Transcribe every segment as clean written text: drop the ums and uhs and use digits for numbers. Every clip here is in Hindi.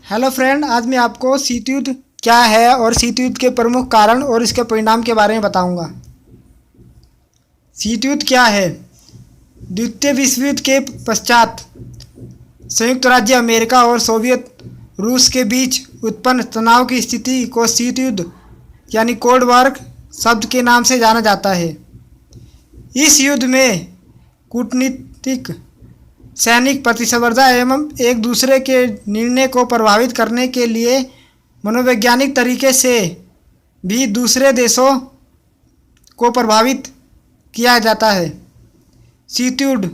हेलो फ्रेंड, आज मैं आपको शीत युद्ध क्या है और शीत युद्ध के प्रमुख कारण और इसके परिणाम के बारे में बताऊंगा। शीत युद्ध क्या है? द्वितीय विश्व युद्ध के पश्चात संयुक्त राज्य अमेरिका और सोवियत रूस के बीच उत्पन्न तनाव की स्थिति को शीत युद्ध यानी कोल्ड वॉर शब्द के नाम से जाना जाता है। इस युद्ध में कूटनीतिक, सैनिक प्रतिस्पर्धा एवं एक दूसरे के निर्णय को प्रभावित करने के लिए मनोवैज्ञानिक तरीके से भी दूसरे देशों को प्रभावित किया जाता है। शीत युद्ध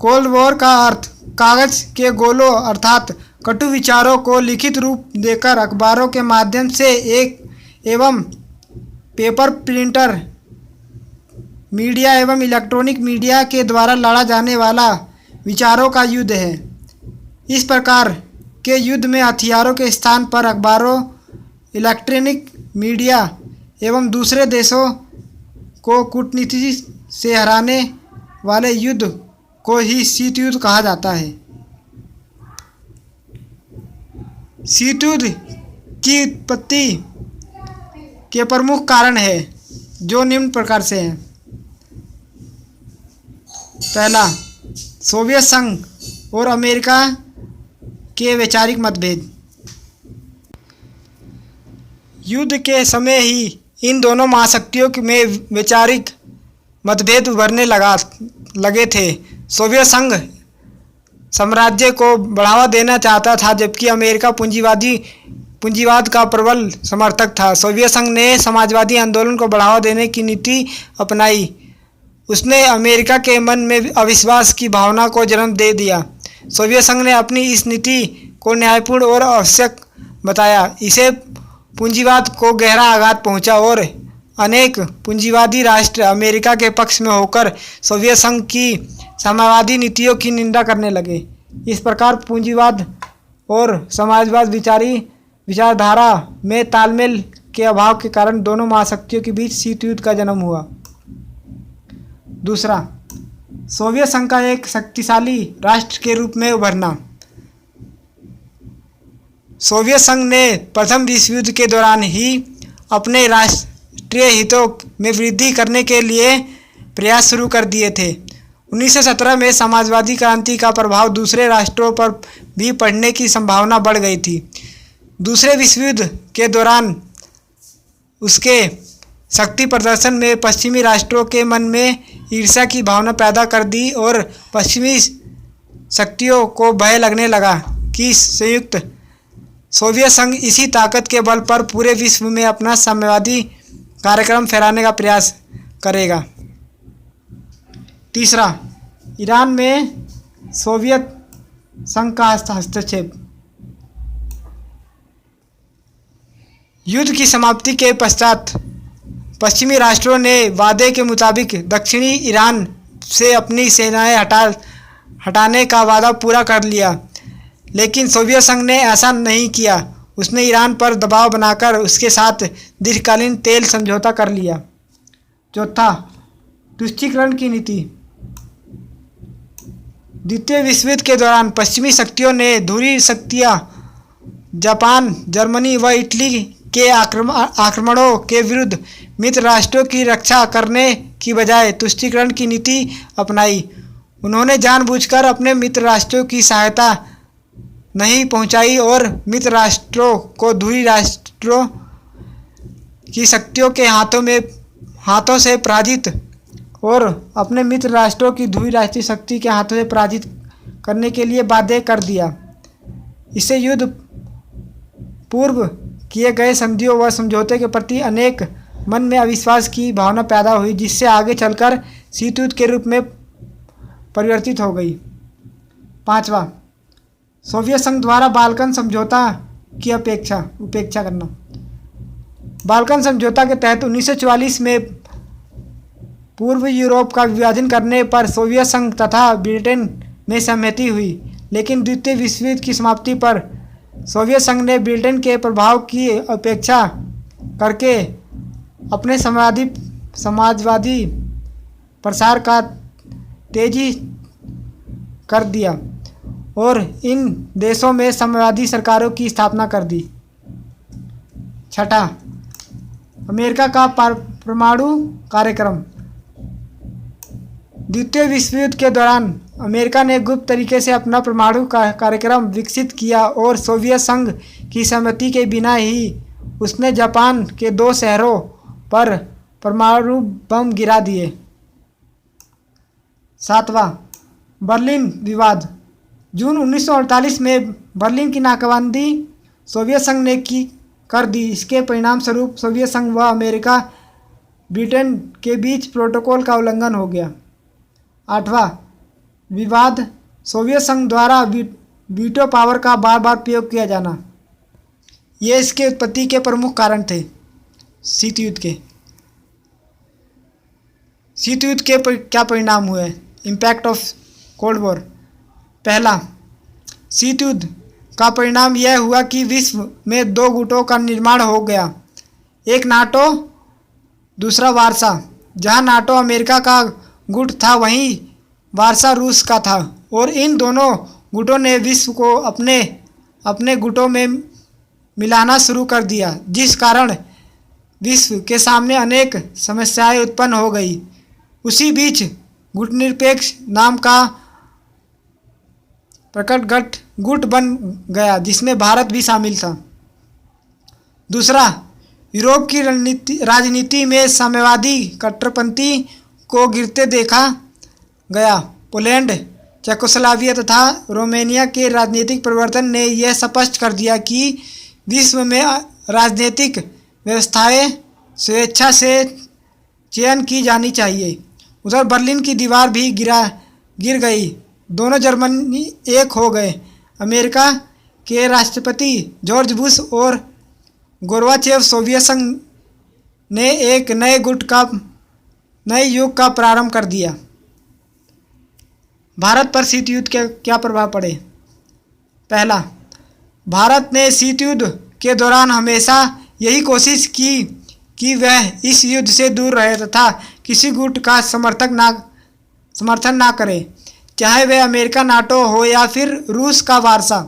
कोल्ड वॉर का अर्थ कागज के गोलों अर्थात कटु विचारों को लिखित रूप देकर अखबारों के माध्यम से एवं पेपर, प्रिंटर मीडिया एवं इलेक्ट्रॉनिक मीडिया के द्वारा लड़ा जाने वाला विचारों का युद्ध है। इस प्रकार के युद्ध में हथियारों के स्थान पर अखबारों, इलेक्ट्रॉनिक मीडिया एवं दूसरे देशों को कूटनीति से हराने वाले युद्ध को ही शीत युद्ध कहा जाता है। शीत युद्ध की उत्पत्ति के प्रमुख कारण है जो निम्न प्रकार से हैं। पहला, सोवियत संघ और अमेरिका के वैचारिक मतभेद। युद्ध के समय ही इन दोनों महाशक्तियों में वैचारिक मतभेद उभरने लगे थे। सोवियत संघ साम्राज्य को बढ़ावा देना चाहता था, जबकि अमेरिका पूंजीवाद का प्रबल समर्थक था। सोवियत संघ ने समाजवादी आंदोलन को बढ़ावा देने की नीति अपनाई। उसने अमेरिका के मन में अविश्वास की भावना को जन्म दे दिया। सोवियत संघ ने अपनी इस नीति को न्यायपूर्ण और आवश्यक बताया। इसे पूंजीवाद को गहरा आघात पहुंचा और अनेक पूंजीवादी राष्ट्र अमेरिका के पक्ष में होकर सोवियत संघ की साम्यवादी नीतियों की निंदा करने लगे। इस प्रकार पूंजीवाद और समाजवाद विचारधारा में तालमेल के अभाव के कारण दोनों महाशक्तियों के बीच शीत युद्ध का जन्म हुआ। दूसरा, सोवियत संघ का एक शक्तिशाली राष्ट्र के रूप में उभरना। सोवियत संघ ने प्रथम विश्व युद्ध के दौरान ही अपने राष्ट्रीय हितों में वृद्धि करने के लिए प्रयास शुरू कर दिए थे। 1917 में समाजवादी क्रांति का प्रभाव दूसरे राष्ट्रों पर भी पड़ने की संभावना बढ़ गई थी। दूसरे विश्व युद्ध के दौरान उसके शक्ति प्रदर्शन में पश्चिमी राष्ट्रों के मन में ईर्ष्या की भावना पैदा कर दी और पश्चिमी शक्तियों को भय लगने लगा कि संयुक्त सोवियत संघ इसी ताकत के बल पर पूरे विश्व में अपना साम्यवादी कार्यक्रम फैलाने का प्रयास करेगा। तीसरा, ईरान में सोवियत संघ का हस्तक्षेप। युद्ध की समाप्ति के पश्चात पश्चिमी राष्ट्रों ने वादे के मुताबिक दक्षिणी ईरान से अपनी सेनाएं हटाने का वादा पूरा कर लिया, लेकिन सोवियत संघ ने ऐसा नहीं किया। उसने ईरान पर दबाव बनाकर उसके साथ दीर्घकालीन तेल समझौता कर लिया। चौथा, तुष्टीकरण की नीति। द्वितीय विश्व युद्ध के दौरान पश्चिमी शक्तियों ने धुरी शक्तियाँ जापान, जर्मनी व इटली के आक्रमणों के विरुद्ध मित्र राष्ट्रों की रक्षा करने की बजाय तुष्टीकरण की नीति अपनाई। उन्होंने जानबूझकर अपने मित्र राष्ट्रों की सहायता नहीं पहुंचाई और मित्र राष्ट्रों को धुरी राष्ट्रों की शक्तियों के हाथों से पराजित और अपने मित्र राष्ट्रों की धुरी राष्ट्रीय शक्ति के हाथों से पराजित करने के लिए बाध्य कर दिया। इससे युद्ध पूर्व किए गए संधियों व समझौते के प्रति अनेक मन में अविश्वास की भावना पैदा हुई, जिससे आगे चलकर शीत युद्ध के रूप में परिवर्तित हो गई। पांचवा, सोवियत संघ द्वारा बाल्कन समझौता की उपेक्षा करना। बाल्कन समझौता के तहत 1944 में पूर्व यूरोप का विभाजन करने पर सोवियत संघ तथा ब्रिटेन में सहमति हुई, लेकिन द्वितीय विश्व युद्ध की समाप्ति पर सोवियत संघ ने ब्रिटेन के प्रभाव की उपेक्षा करके अपने समाजवादी प्रसार का तेजी कर दिया और इन देशों में साम्यवादी सरकारों की स्थापना कर दी। छठा, अमेरिका का परमाणु कार्यक्रम। द्वितीय विश्व युद्ध के दौरान अमेरिका ने गुप्त तरीके से अपना परमाणु कार्यक्रम विकसित किया और सोवियत संघ की सहमति के बिना ही उसने जापान के 2 शहरों पर परमाणु बम गिरा दिए। सातवां, बर्लिन विवाद। जून 1948 में बर्लिन की नाकाबंदी सोवियत संघ ने कर दी। इसके परिणाम स्वरूप सोवियत संघ व अमेरिका ब्रिटेन के बीच प्रोटोकॉल का उल्लंघन हो गया। आठवां, विवाद। सोवियत संघ द्वारा वीटो पावर का बार बार प्रयोग किया जाना। ये इसके उत्पत्ति के प्रमुख कारण थे। शीत युद्ध के क्या परिणाम हुए? Impact of cold war. पहला, शीत युद्ध का परिणाम यह हुआ कि विश्व में 2 गुटों का निर्माण हो गया, एक नाटो, दूसरा वार्सा। जहां नाटो अमेरिका का गुट था वहीं वार्सा रूस का था, और इन दोनों गुटों ने विश्व को अपने अपने गुटों में मिलाना शुरू कर दिया, जिस कारण विश्व के सामने अनेक समस्याएं उत्पन्न हो गई। उसी बीच गुटनिरपेक्ष नाम का प्रकट गुट बन गया, जिसमें भारत भी शामिल था। दूसरा, यूरोप की राजनीति में साम्यवादी कट्टरपंथी को गिरते देखा गया। पोलैंड, चेकोस्लोवाकिया तथा रोमानिया के राजनीतिक परिवर्तन ने यह स्पष्ट कर दिया कि विश्व में राजनीतिक व्यवस्थाएं स्वेच्छा से चयन की जानी चाहिए। उधर बर्लिन की दीवार भी गिर गई। दोनों जर्मनी एक हो गए। अमेरिका के राष्ट्रपति जॉर्ज बुश और गोर्बाचेव सोवियत संघ ने एक नए युग का प्रारंभ कर दिया। भारत पर शीत युद्ध के क्या प्रभाव पड़े? पहला, भारत ने शीत युद्ध के दौरान हमेशा यही कोशिश की कि वह इस युद्ध से दूर रहे तथा किसी गुट का समर्थन ना करे, चाहे वह अमेरिका नाटो हो या फिर रूस का वार्सा।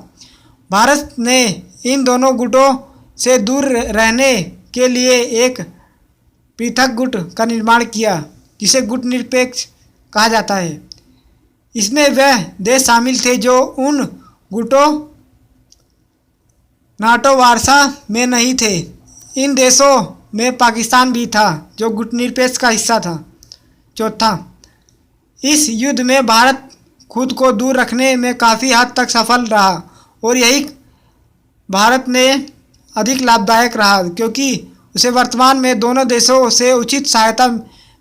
भारत ने इन दोनों गुटों से दूर रहने के लिए एक पृथक गुट का निर्माण किया, जिसे गुट निरपेक्ष कहा जाता है। इसमें वह देश शामिल थे जो उन गुटों नाटो वार्सा में नहीं थे। इन देशों में पाकिस्तान भी था, जो गुटनिरपेक्ष का हिस्सा था। चौथा, इस युद्ध में भारत खुद को दूर रखने में काफ़ी हद तक सफल रहा, और यही भारत ने अधिक लाभदायक रहा, क्योंकि उसे वर्तमान में दोनों देशों से उचित सहायता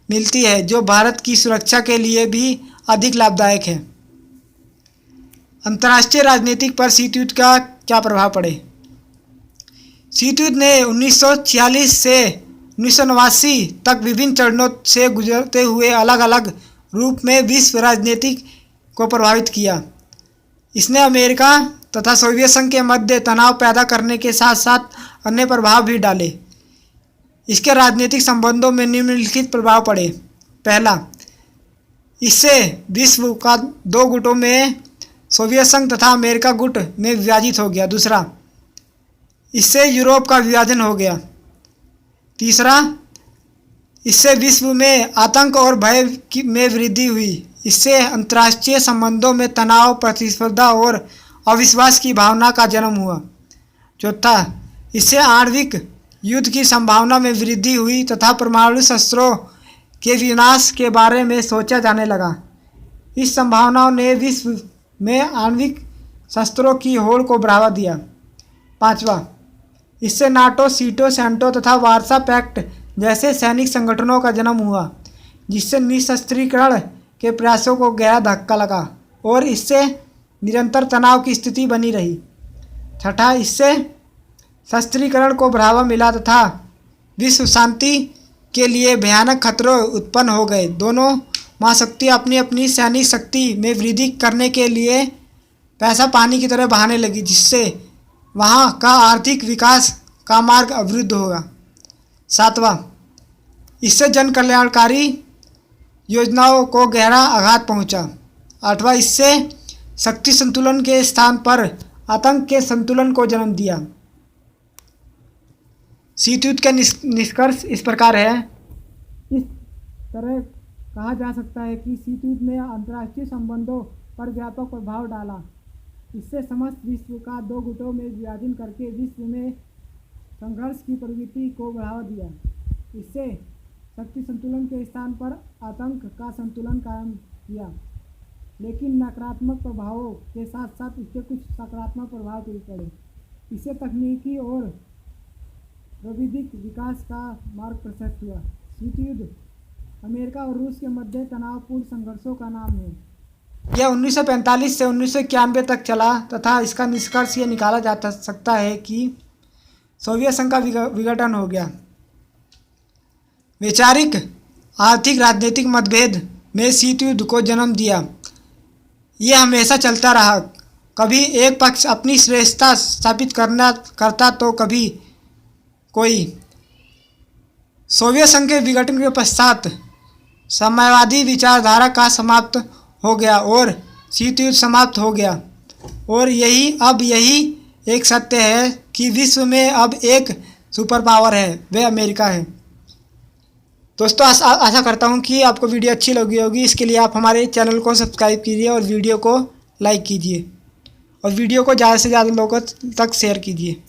मिलती है, जो भारत की सुरक्षा के लिए भी अधिक लाभदायक है। अंतर्राष्ट्रीय राजनीतिक पर शीत युद्ध का क्या प्रभाव पड़े? शीत युद्ध ने 1946 से 1989 तक विभिन्न चरणों से गुजरते हुए अलग अलग रूप में विश्व राजनीति को प्रभावित किया। इसने अमेरिका तथा सोवियत संघ के मध्य तनाव पैदा करने के साथ साथ अन्य प्रभाव भी डाले। इसके राजनीतिक संबंधों में निम्नलिखित प्रभाव पड़े। पहला, इससे विश्व का 2 गुटों में सोवियत संघ तथा अमेरिका गुट में विभाजित हो गया। दूसरा, इससे यूरोप का विभाजन हो गया। तीसरा, इससे विश्व में आतंक और भय में वृद्धि हुई। इससे अंतर्राष्ट्रीय संबंधों में तनाव, प्रतिस्पर्धा और अविश्वास की भावना का जन्म हुआ। चौथा, इससे आणविक युद्ध की संभावना में वृद्धि हुई तथा परमाणु शस्त्रों के विनाश के बारे में सोचा जाने लगा। इस संभावनाओं ने विश्व में आणविक शस्त्रों की होड़ को बढ़ावा दिया। पांचवा, इससे नाटो, सीटो, सेंटो तथा वार्सा पैक्ट जैसे सैनिक संगठनों का जन्म हुआ, जिससे निशस्त्रीकरण के प्रयासों को गहरा धक्का लगा और इससे निरंतर तनाव की स्थिति बनी रही। छठा, इससे शस्त्रीकरण को बढ़ावा मिला तथा विश्व शांति के लिए भयानक खतरे उत्पन्न हो गए। दोनों महाशक्तियाँ अपनी अपनी सैनिक शक्ति में वृद्धि करने के लिए पैसा पानी की तरह बहाने लगी, जिससे वहाँ का आर्थिक विकास का मार्ग अवरुद्ध होगा। सातवां, इससे जन कल्याणकारी योजनाओं को गहरा आघात पहुँचा। आठवां, इससे शक्ति संतुलन के स्थान पर आतंक के संतुलन को जन्म दिया। शीत युद्ध का निष्कर्ष इस प्रकार है। इस तरह कहा जा सकता है कि शीत युद्ध ने अंतर्राष्ट्रीय संबंधों पर व्यापक प्रभाव डाला। इससे समस्त विश्व का दो गुटों में विभाजन करके विश्व में संघर्ष की प्रवृत्ति को बढ़ावा दिया। इससे शक्ति संतुलन के स्थान पर आतंक का संतुलन कायम किया। लेकिन नकारात्मक प्रभावों के साथ साथ इसके कुछ सकारात्मक प्रभाव भी पड़े। इससे तकनीकी और प्रविधिक विकास का मार्ग प्रशस्त हुआ। शीत युद्ध अमेरिका और रूस के मध्य तनावपूर्ण संघर्षों का नाम है। यह 1945 से 1991 तक चला तथा इसका निष्कर्ष ये निकाला जा सकता है कि सोवियत संघ का विघटन हो गया। वैचारिक, आर्थिक, राजनीतिक मतभेद में शीत युद्ध को जन्म दिया। यह हमेशा चलता रहा। कभी एक पक्ष अपनी श्रेष्ठता स्थापित करता तो कभी कोई। सोवियत संघ के विघटन के पश्चात साम्यवादी विचारधारा का समाप्त हो गया और शीत युद्ध समाप्त हो गया। और यही एक सत्य है कि विश्व में अब एक सुपर पावर है, वह अमेरिका है। दोस्तों, आशा करता हूँ कि आपको वीडियो अच्छी लगी होगी। इसके लिए आप हमारे चैनल को सब्सक्राइब कीजिए और वीडियो को लाइक कीजिए और वीडियो को ज़्यादा से ज़्यादा लोगों तक शेयर कीजिए।